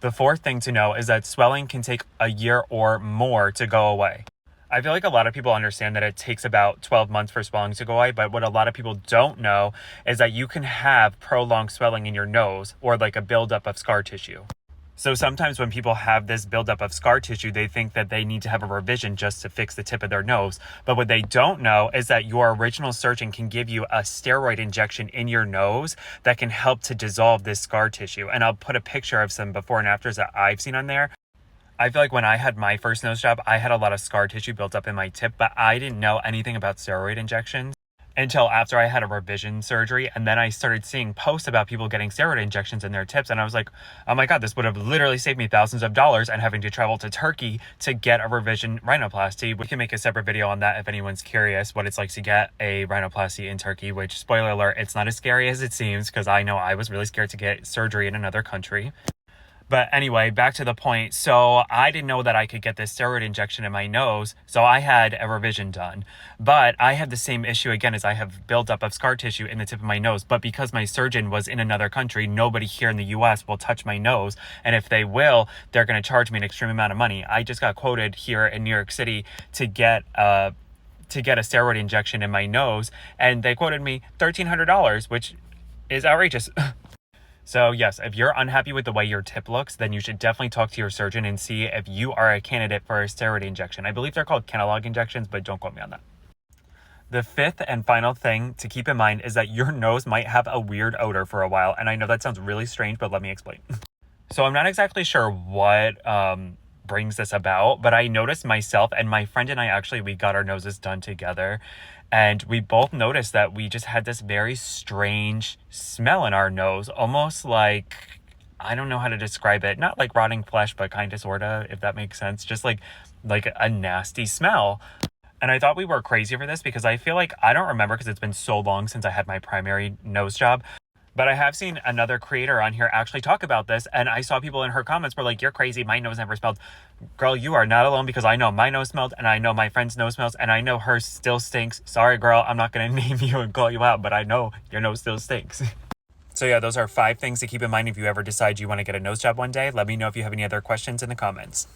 The fourth thing to know is that swelling can take a year or more to go away. I feel like a lot of people understand that it takes about 12 months for swelling to go away, but what a lot of people don't know is that you can have prolonged swelling in your nose or like a buildup of scar tissue. So sometimes when people have this buildup of scar tissue, they think that they need to have a revision just to fix the tip of their nose. But what they don't know is that your original surgeon can give you a steroid injection in your nose that can help to dissolve this scar tissue. And I'll put a picture of some before and afters that I've seen on there. I feel like when I had my first nose job, I had a lot of scar tissue built up in my tip, but I didn't know anything about steroid injections until after I had a revision surgery. And then I started seeing posts about people getting steroid injections in their tips. And I was like, oh my God, this would have literally saved me thousands of dollars and having to travel to Turkey to get a revision rhinoplasty. We can make a separate video on that if anyone's curious what it's like to get a rhinoplasty in Turkey, which, spoiler alert, it's not as scary as it seems, because I know I was really scared to get surgery in another country. But anyway, back to the point. So I didn't know that I could get this steroid injection in my nose. So I had a revision done. But I have the same issue again, as I have buildup of scar tissue in the tip of my nose. But because my surgeon was in another country, nobody here in the US will touch my nose. And if they will, they're going to charge me an extreme amount of money. I just got quoted here in New York City to get a steroid injection in my nose. And they quoted me $1,300, which is outrageous. So yes, if you're unhappy with the way your tip looks, then you should definitely talk to your surgeon and see if you are a candidate for a steroid injection. I believe they're called Kenalog injections, but don't quote me on that. The fifth and final thing to keep in mind is that your nose might have a weird odor for a while. And I know that sounds really strange, but let me explain. So I'm not exactly sure what brings this about, but I noticed myself and my friend and I we got our noses done together. And we both noticed that we just had this very strange smell in our nose, almost like, I don't know how to describe it. Not like rotting flesh, but kind of, sort of, if that makes sense. Just like a nasty smell. And I thought we were crazy for this because I feel like, I don't remember because it's been so long since I had my primary nose job. But I have seen another creator on here actually talk about this, and I saw people in her comments were like, you're crazy, my nose never smelled. Girl, you are not alone, because I know my nose smelled, and I know my friend's nose smells, and I know hers still stinks. Sorry, girl, I'm not going to name you and call you out, but I know your nose still stinks. So yeah, those are 5 things to keep in mind if you ever decide you want to get a nose job one day. Let me know if you have any other questions in the comments.